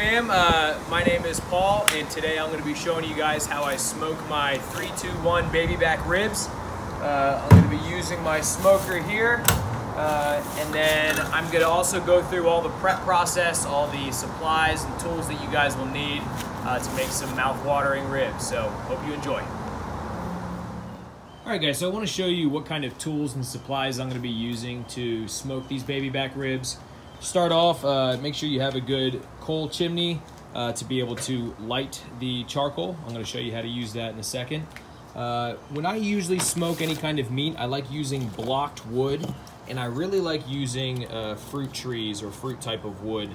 fam, my name is Paul, and today I'm going to be showing you guys how I smoke my 3-2-1 baby back ribs. I'm going to be using my smoker here, and then I'm going to also go through all the prep process, all the supplies and tools that you guys will need to make some mouth-watering ribs. So hope you enjoy. Alright guys, so I want to show you what kind of tools and supplies I'm going to be using to smoke these baby back ribs. Start off, make sure you have a good coal chimney to be able to light the charcoal. I'm going to show you how to use that in a second. When I usually smoke any kind of meat, I like using blocked wood, and I really like using fruit trees or fruit type of wood,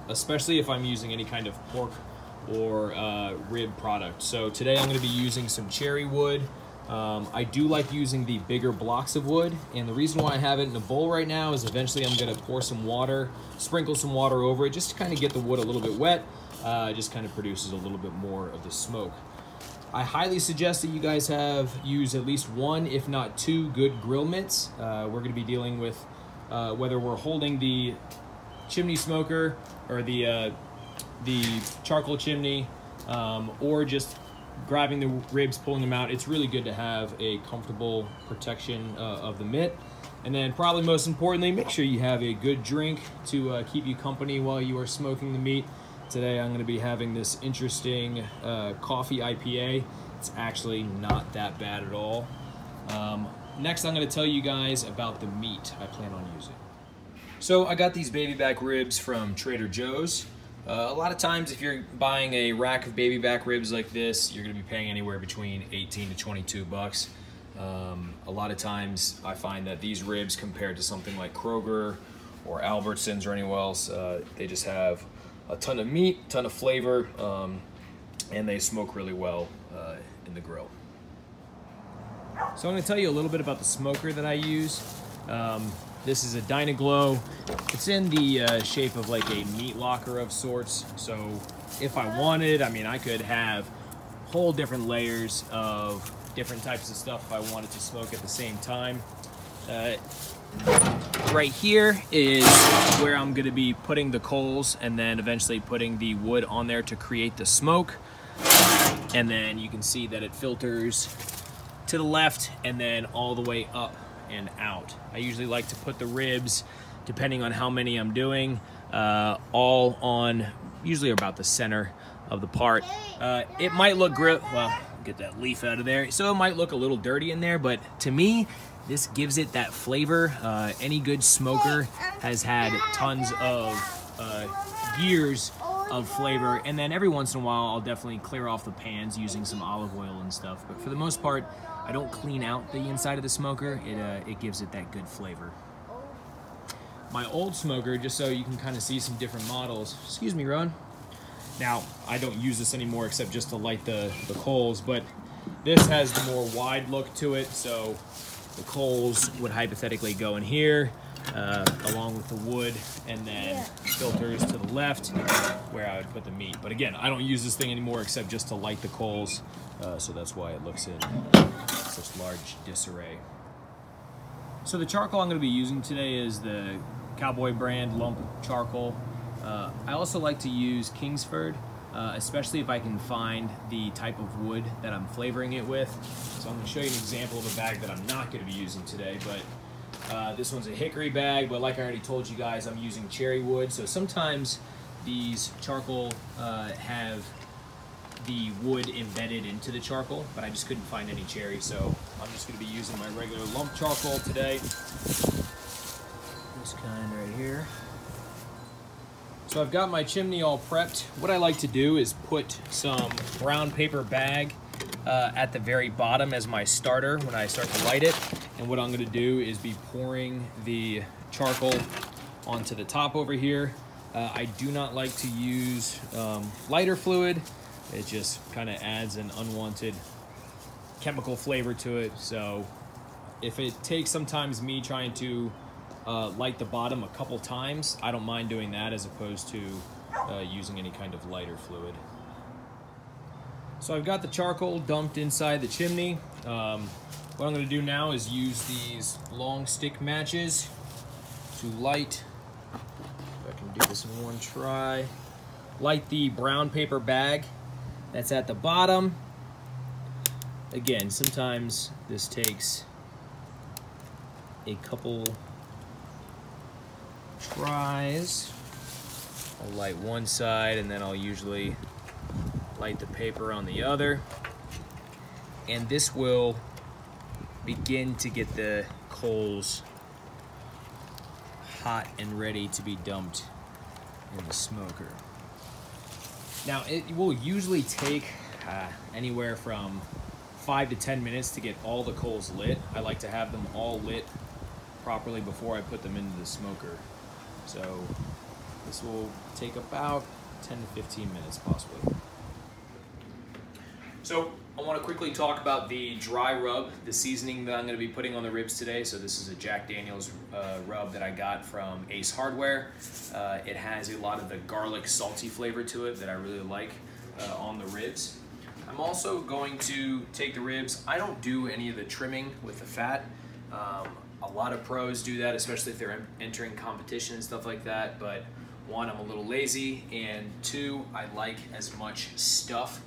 especially if I'm using any kind of pork or rib product. So today I'm going to be using some cherry wood. I do like using the bigger blocks of wood, and the reason why I have it in a bowl right now is eventually I'm going to pour some water, sprinkle some water over it just to kind of get the wood a little bit wet. It just kind of produces a little bit more of the smoke. I highly suggest that you guys use at least one, if not two, good grill mitts. We're going to be dealing with whether we're holding the chimney smoker or the charcoal chimney, or just grabbing the ribs, pulling them out. It's really good to have a comfortable protection of the mitt. And then probably most importantly, make sure you have a good drink to keep you company while you are smoking the meat. Today I'm going to be having this interesting coffee IPA. It's actually not that bad at all. Next I'm going to tell you guys about the meat I plan on using. So I got these baby back ribs from Trader Joe's. A lot of times if you're buying a rack of baby back ribs like this, you're going to be paying anywhere between 18 to 22 bucks. A lot of times I find that these ribs compared to something like Kroger or Albertsons or anywhere else, they just have a ton of meat, ton of flavor, and they smoke really well in the grill. So I'm going to tell you a little bit about the smoker that I use. This is a Dynaglow. It's in the shape of like a meat locker of sorts. So if I wanted, I mean, I could have whole different layers of different types of stuff if I wanted to smoke at the same time. Right here is where I'm gonna be putting the coals and then eventually putting the wood on there to create the smoke. And then you can see that it filters to the left and then all the way up and out. I usually like to put the ribs, depending on how many I'm doing, all on usually about the center of the part. It might look well, get that leaf out of there. So it might look a little dirty in there, but to me, this gives it that flavor. Any good smoker has had tons of years of flavor, and then every once in a while I'll definitely clear off the pans using some olive oil and stuff, but for the most part I don't clean out the inside of the smoker. It gives it that good flavor. My old smoker, just so you can kind of see some different models, excuse me Ron, now I don't use this anymore except just to light the coals, but this has the more wide look to it, so the coals would hypothetically go in here along with the wood, and then filters to the left where I would put the meat. But again, I don't use this thing anymore except just to light the coals, so that's why it looks in such large disarray. So the charcoal I'm going to be using today is the Cowboy brand lump charcoal. I also like to use Kingsford, especially if I can find the type of wood that I'm flavoring it with. So I'm going to show you an example of a bag that I'm not going to be using today, but this one's a hickory bag, but like I already told you guys, I'm using cherry wood. So sometimes these charcoal have the wood embedded into the charcoal, but I just couldn't find any cherry, so I'm just going to be using my regular lump charcoal today. This kind right here. So I've got my chimney all prepped. What I like to do is put some brown paper bag at the very bottom as my starter when I start to light it. And what I'm going to do is be pouring the charcoal onto the top over here. I do not like to use lighter fluid. It just kind of adds an unwanted chemical flavor to it. So if it takes sometimes me trying to light the bottom a couple times, I don't mind doing that as opposed to using any kind of lighter fluid. So I've got the charcoal dumped inside the chimney. What I'm going to do now is use these long stick matches to light. If I can do this in one try. light the brown paper bag that's at the bottom. Again, sometimes this takes a couple tries. I'll light one side and then I'll usually light the paper on the other. And this will begin to get the coals hot and ready to be dumped in the smoker. Now, it will usually take anywhere from 5 to 10 minutes to get all the coals lit. I like to have them all lit properly before I put them into the smoker. So this will take about 10 to 15 minutes possibly. So I want to quickly talk about the dry rub, the seasoning that I'm going to be putting on the ribs today. So this is a Jack Daniel's rub that I got from Ace Hardware. It has a lot of the garlic salty flavor to it that I really like on the ribs. I'm also going to take the ribs. I don't do any of the trimming with the fat. A lot of pros do that, especially if they're entering competition and stuff like that. But one, I'm a little lazy, and two, I like as much stuff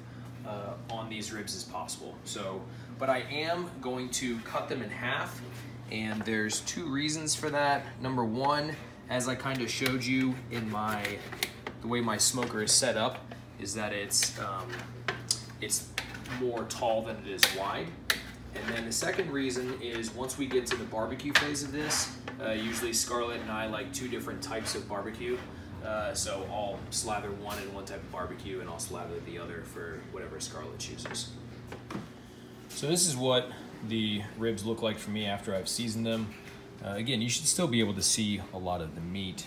on these ribs as possible. So, but I am going to cut them in half, and there's two reasons for that. Number one, as I kind of showed you in the way my smoker is set up, is that it's more tall than it is wide. And then the second reason is once we get to the barbecue phase of this, usually Scarlett and I like 2 different types of barbecue. So I'll slather one in one type of barbecue and I'll slather the other for whatever Scarlett chooses. So this is what the ribs look like for me after I've seasoned them. Again, you should still be able to see a lot of the meat,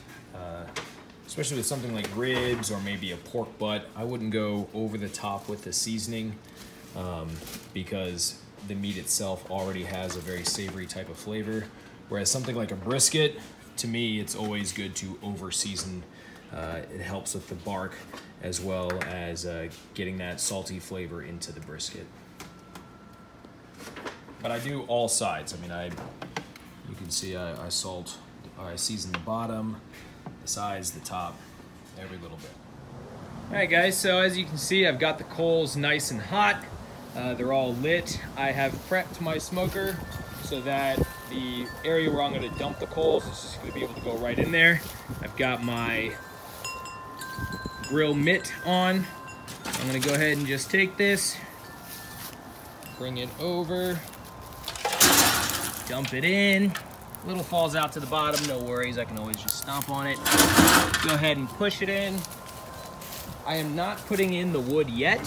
especially with something like ribs or maybe a pork butt. I wouldn't go over the top with the seasoning because the meat itself already has a very savory type of flavor. Whereas something like a brisket, to me, it's always good to over-season. It helps with the bark as well as getting that salty flavor into the brisket. But I do all sides. I mean, you can see I season the bottom, the sides, the top, every little bit. All right, guys, so as you can see, I've got the coals nice and hot. They're all lit. I have prepped my smoker so that the area where I'm going to dump the coals is just going to be able to go right in there. I've got my grill mitt on. I'm going to go ahead and just take this, bring it over, dump it in. A little falls out to the bottom, no worries, I can always just stomp on it. Go ahead and push it in. I am not putting in the wood yet.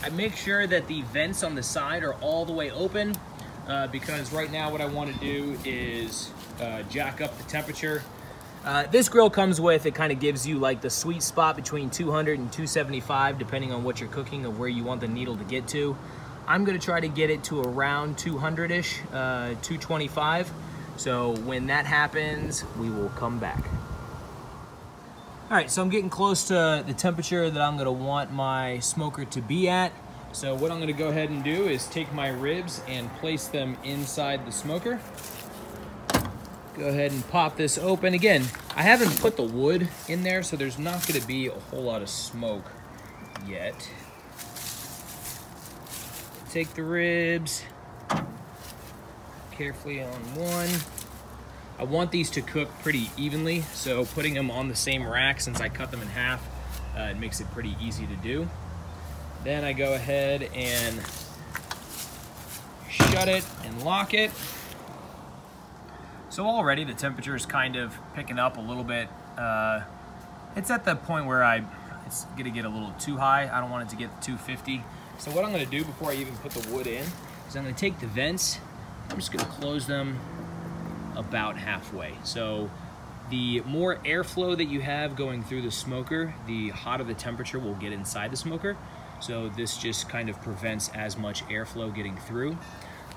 I make sure that the vents on the side are all the way open because right now what I want to do is jack up the temperature. This grill comes with, it kind of gives you like the sweet spot between 200 and 275 depending on what you're cooking or where you want the needle to get to. I'm going to try to get it to around 200-ish, 225. So when that happens, we will come back. All right, so I'm getting close to the temperature that I'm gonna want my smoker to be at. So what I'm gonna go ahead and do is take my ribs and place them inside the smoker. Go ahead and pop this open. Again, I haven't put the wood in there, so there's not gonna be a whole lot of smoke yet. Take the ribs carefully on one. I want these to cook pretty evenly, so putting them on the same rack, since I cut them in half, it makes it pretty easy to do. Then I go ahead and shut it and lock it. So already the temperature is kind of picking up a little bit. It's at the point where it's gonna get a little too high. I don't want it to get 250. So what I'm gonna do before I even put the wood in is I'm gonna take the vents, I'm just gonna close them about halfway. So the more airflow that you have going through the smoker, the hotter the temperature will get inside the smoker. So this just kind of prevents as much airflow getting through.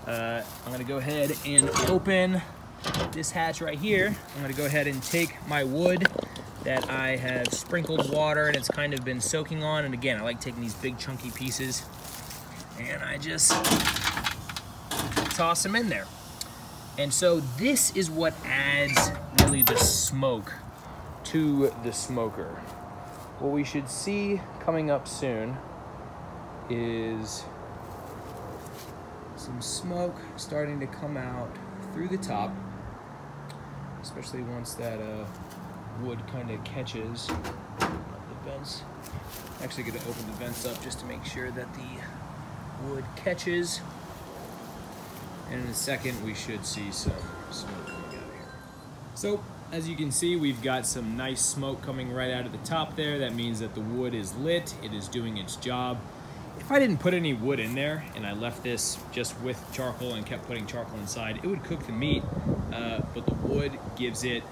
I'm gonna go ahead and open this hatch right here. I'm gonna go ahead and take my wood that I have sprinkled water and it's kind of been soaking on. And again, I like taking these big chunky pieces and I just toss them in there. And so this is what adds really the smoke to the smoker. What we should see coming up soon is some smoke starting to come out through the top, especially once that wood kind of catches the vents. I'm actually going to open the vents up just to make sure that the wood catches. And in a second, we should see some smoke coming out here. So, as you can see, we've got some nice smoke coming right out of the top there. That means that the wood is lit, it is doing its job. If I didn't put any wood in there and I left this just with charcoal and kept putting charcoal inside, it would cook the meat, but the wood gives it,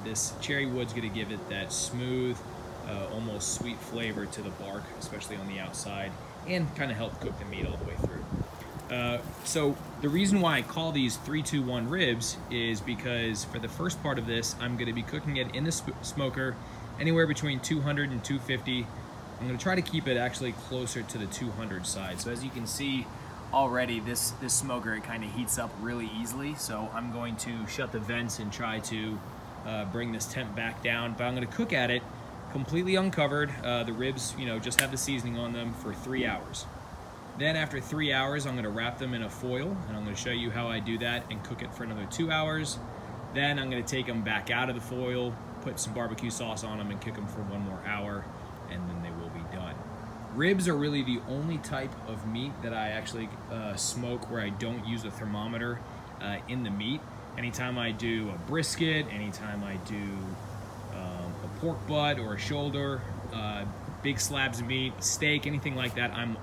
this cherry wood's gonna give it that smooth, almost sweet flavor to the bark, especially on the outside, and kind of help cook the meat all the way through. So the reason why I call these 3-2-1 ribs is because for the first part of this, I'm going to be cooking it in the smoker anywhere between 200 and 250. I'm going to try to keep it actually closer to the 200 side. So as you can see already, this smoker, it kind of heats up really easily. So I'm going to shut the vents and try to bring this temp back down. But I'm going to cook at it completely uncovered. The ribs, you know, just have the seasoning on them for 3 hours. Then after 3 hours, I'm going to wrap them in a foil, and I'm going to show you how I do that and cook it for another 2 hours. Then I'm going to take them back out of the foil, put some barbecue sauce on them, and cook them for 1 more hour, and then they will be done. Ribs are really the only type of meat that I actually smoke where I don't use a thermometer in the meat. Anytime I do a brisket, anytime I do a pork butt or a shoulder, big slabs of meat, steak, anything like that, I'm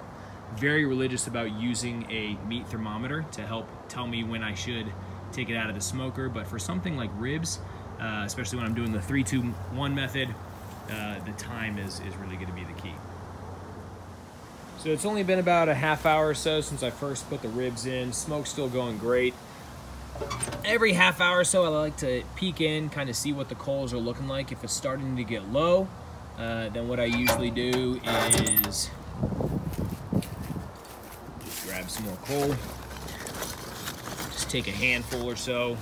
very religious about using a meat thermometer to help tell me when I should take it out of the smoker. But for something like ribs, especially when I'm doing the 3-2-1 method, the time is really going to be the key. So it's only been about a half hour or so since I first put the ribs in. Smoke's still going great. Every half hour or so I like to peek in, kind of see what the coals are looking like. If it's starting to get low, then what I usually do is grab some more coal, just take a handful or so,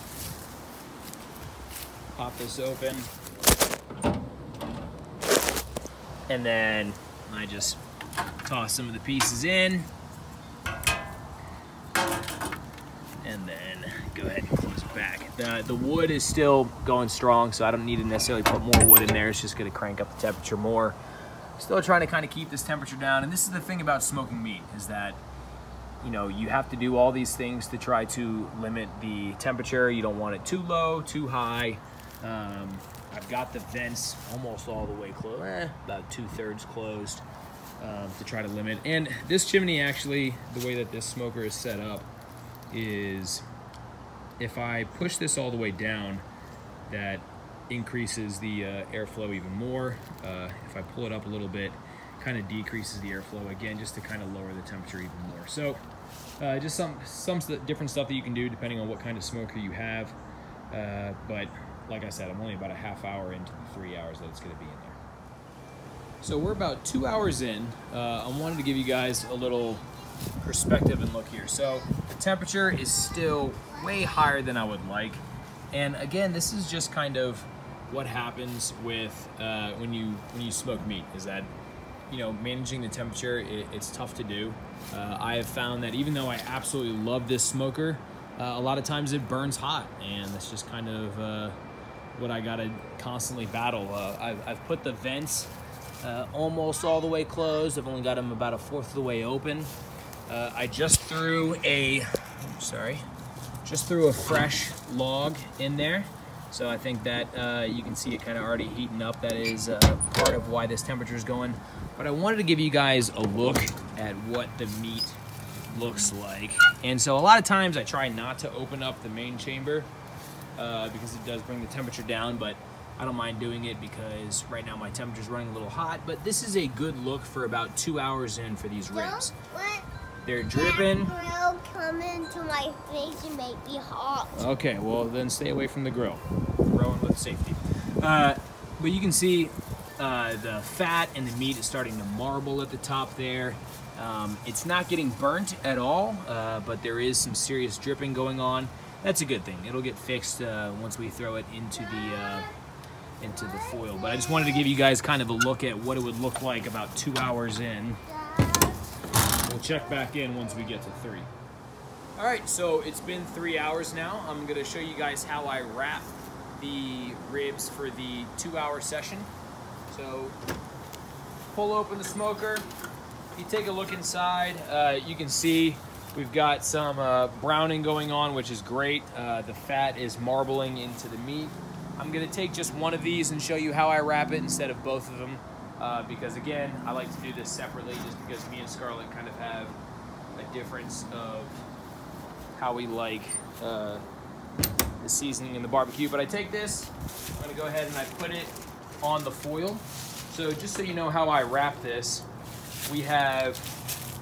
pop this open, and then I just toss some of the pieces in, and then go ahead and close it back. The wood is still going strong, so I don't need to necessarily put more wood in there. It's just going to crank up the temperature more. Still trying to kind of keep this temperature down, and this is the thing about smoking meat, is that you know, you have to do all these things to try to limit the temperature. You don't want it too low, too high. I've got the vents almost all the way closed, about 2/3 closed, to try to limit. And this chimney, actually, the way that this smoker is set up is if I push this all the way down, that increases the airflow even more. If I pull it up a little bit, kind of decreases the airflow again, just to kind of lower the temperature even more. So just some different stuff that you can do depending on what kind of smoker you have. But like I said, I'm only about a half hour into the 3 hours that it's going to be in there. So we're about 2 hours in. I wanted to give you guys a little perspective and look here. So the temperature is still way higher than I would like. And again, this is just kind of what happens with when you smoke meat, is that, you know, managing the temperature, it's tough to do. I have found that even though I absolutely love this smoker, a lot of times it burns hot, and that's just kind of what I gotta constantly battle. I've put the vents almost all the way closed. I've only got them about 1/4 of the way open. I just threw a fresh log in there. So I think that you can see it kind of already heating up. That is part of why this temperature is going. But I wanted to give you guys a look at what the meat looks like. And so a lot of times I try not to open up the main chamber because it does bring the temperature down, but I don't mind doing it because right now my temperature is running a little hot. But this is a good look for about 2 hours in for these ribs. They're dripping. That grill come into my face and make me hot. Okay, well then stay away from the grill. Growing with safety. But you can see the fat and the meat is starting to marble at the top there. It's not getting burnt at all, but there is some serious dripping going on. That's a good thing. It'll get fixed once we throw it into into the foil. But I just wanted to give you guys kind of a look at what it would look like about 2 hours in. We'll check back in once we get to 3. All right, so it's been 3 hours now. I'm gonna show you guys how I wrap the ribs for the 2-hour session. So pull open the smoker. If you take a look inside, you can see we've got some browning going on, which is great. The fat is marbling into the meat. I'm gonna take just one of these and show you how I wrap it instead of both of them, because again, I like to do this separately just because me and Scarlett kind of have a difference of how we like the seasoning and the barbecue. But I take this, I'm gonna go ahead and I put it on the foil. So just so you know how I wrap this, we have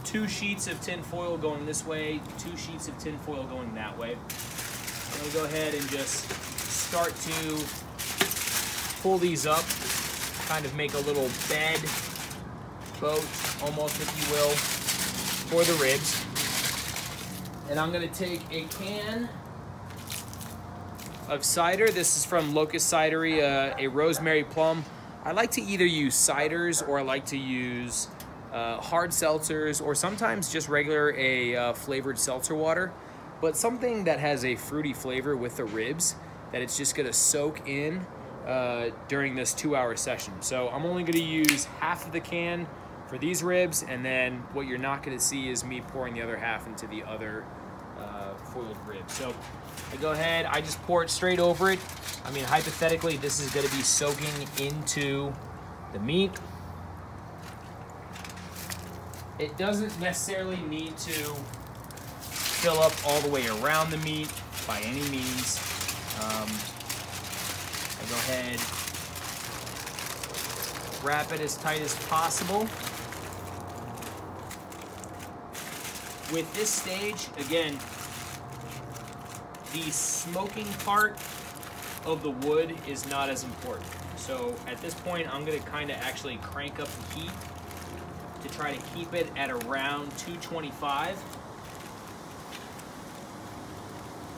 2 sheets of tin foil going this way, 2 sheets of tin foil going that way. I'm gonna go ahead and just start to pull these up, kind of make a little bed, boat, almost if you will, for the ribs. And I'm gonna take a can of cider. This is from Locust Cidery, a rosemary plum. I like to either use ciders or I like to use hard seltzers, or sometimes just regular flavored seltzer water, but something that has a fruity flavor with the ribs that it's just gonna soak in during this 2-hour session. So I'm only gonna use half of the can for these ribs, and then what you're not gonna see is me pouring the other half into the other foiled ribs. So I go ahead, I just pour it straight over it. I mean, hypothetically, this is gonna be soaking into the meat. It doesn't necessarily need to fill up all the way around the meat by any means. I go ahead, wrap it as tight as possible. With this stage, again, the smoking part of the wood is not as important. So at this point, I'm gonna kind of actually crank up the heat to try to keep it at around 225.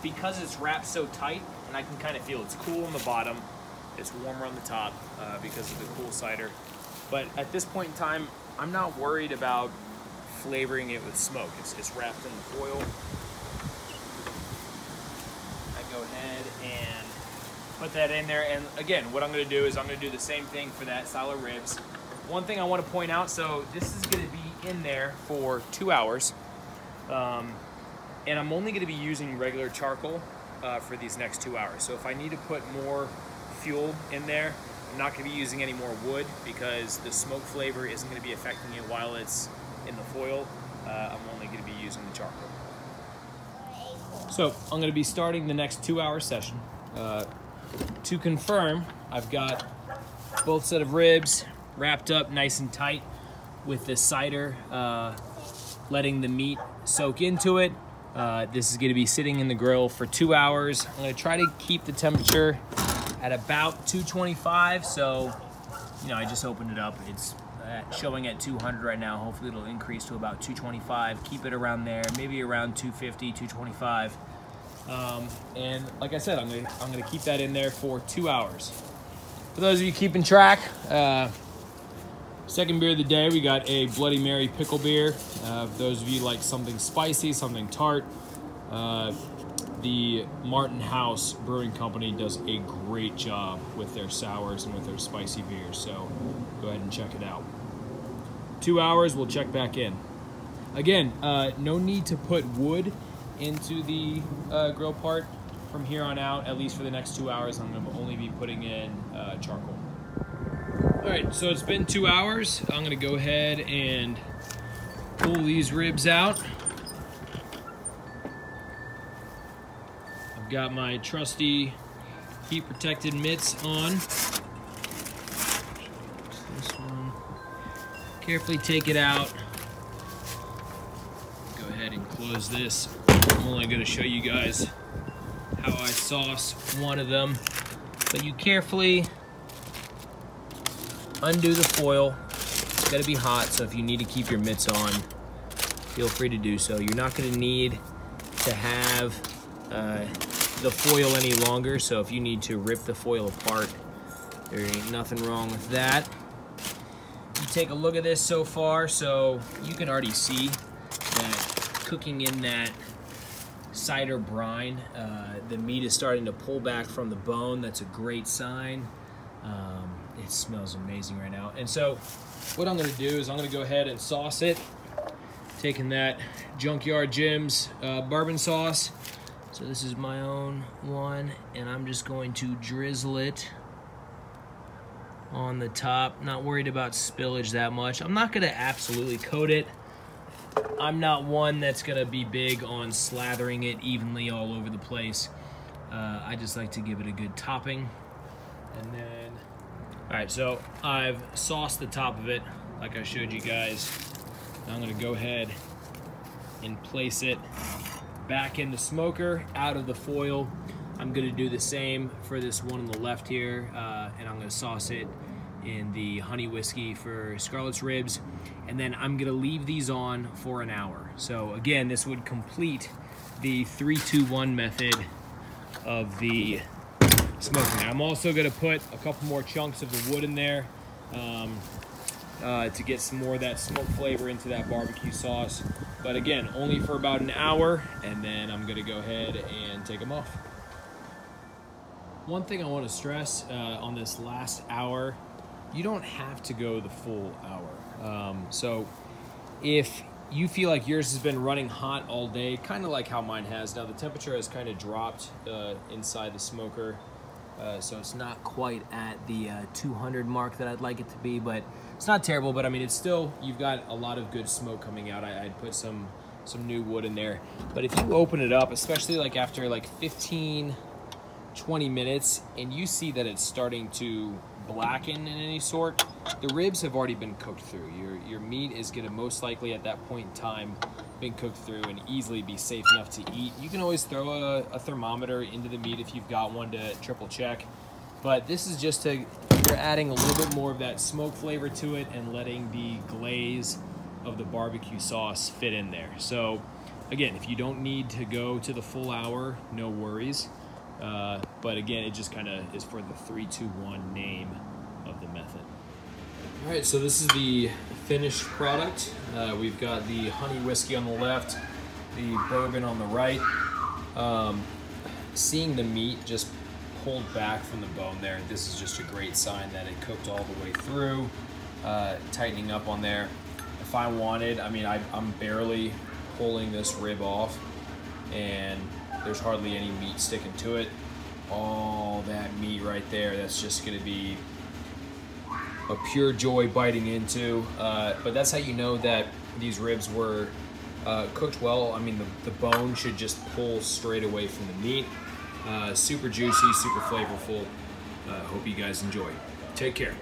Because it's wrapped so tight, and I can kind of feel it's cool on the bottom, it's warmer on the top because of the cool cider. But at this point in time, I'm not worried about flavoring it with smoke. It's wrapped in the foil. I go ahead and put that in there. And again, what I'm gonna do is I'm gonna do the same thing for that style of ribs. One thing I wanna point out, so this is gonna be in there for 2 hours. And I'm only gonna be using regular charcoal for these next 2 hours. So if I need to put more fuel in there, I'm not gonna be using any more wood because the smoke flavor isn't gonna be affecting it while it's in the foil. I'm only gonna be using the charcoal. So I'm gonna be starting the next 2-hour session. To confirm, I've got both set of ribs wrapped up nice and tight with the cider, letting the meat soak into it. This is gonna be sitting in the grill for 2 hours. I'm gonna try to keep the temperature at about 225. So, you know, I just opened it up. It's showing at 200 right now. Hopefully it'll increase to about 225. Keep it around there, maybe around 250, 225. And like I said, I'm gonna keep that in there for 2 hours. For those of you keeping track, second beer of the day, we got a Bloody Mary pickle beer. For those of you like something spicy, something tart, the Martin House Brewing Company does a great job with their sours and with their spicy beers, so go ahead and check it out. 2 hours, we'll check back in. Again, no need to put wood into the grill part from here on out. At least for the next 2 hours, I'm going to only be putting in charcoal. All right, so it's been 2 hours. I'm going to go ahead and pull these ribs out. I've got my trusty heat protected mitts on. This one. Carefully take it out. Go ahead and close this. I'm only going to show you guys how I sauce one of them, but you carefully undo the foil. It's got to be hot, so if you need to keep your mitts on, feel free to do so. You're not going to need to have the foil any longer, so if you need to rip the foil apart, There ain't nothing wrong with that. You take a look at this so far, so you can already see that cooking in that cider brine, the meat is starting to pull back from the bone. That's a great sign. It smells amazing right now. And so what I'm gonna do is I'm gonna go ahead and sauce it, taking that Junkyard Jim's bourbon sauce. So this is my own one, and I'm just going to drizzle it on the top. Not worried about spillage that much. I'm not gonna absolutely coat it. I'm not one that's gonna be big on slathering it evenly all over the place. I just like to give it a good topping. And then, all right, so I've sauced the top of it like I showed you guys. Now I'm gonna go ahead and place it back in the smoker, out of the foil. I'm gonna do the same for this one on the left here, and I'm gonna sauce it in the honey whiskey for Scarlett's ribs, and then I'm gonna leave these on for an hour. So again, this would complete the 3-2-1 method of the smoking. I'm also gonna put a couple more chunks of the wood in there to get some more of that smoke flavor into that barbecue sauce. But again, only for about an hour, and then I'm gonna go ahead and take them off. One thing I want to stress on this last hour, you don't have to go the full hour. So if you feel like yours has been running hot all day, kind of like how mine has. Now the temperature has kind of dropped inside the smoker, so it's not quite at the 200 mark that I'd like it to be, but it's not terrible. But I mean, it's still, you've got a lot of good smoke coming out. I'd put some new wood in there. But if you open it up, especially like after like 15, 20 minutes, and you see that it's starting to blacken in any sort, the ribs have already been cooked through. Your meat is gonna most likely at that point in time been cooked through and easily be safe enough to eat. You can always throw a thermometer into the meat if you've got one to triple check, but this is just you're adding a little bit more of that smoke flavor to it and letting the glaze of the barbecue sauce fit in there. So again, if you don't need to go to the full hour, no worries. But again, it just kind of is for the 3-2-1 name of the method. All right, so this is the finished product. We've got the honey whiskey on the left, the bourbon on the right. Seeing the meat just pulled back from the bone there, this is just a great sign that it cooked all the way through, tightening up on there. If I wanted, I mean, I'm barely pulling this rib off, and there's hardly any meat sticking to it. All that meat right there, that's just gonna be a pure joy biting into. But that's how you know that these ribs were cooked well. I mean, the bone should just pull straight away from the meat. Super juicy, super flavorful. Hope you guys enjoy. Take care.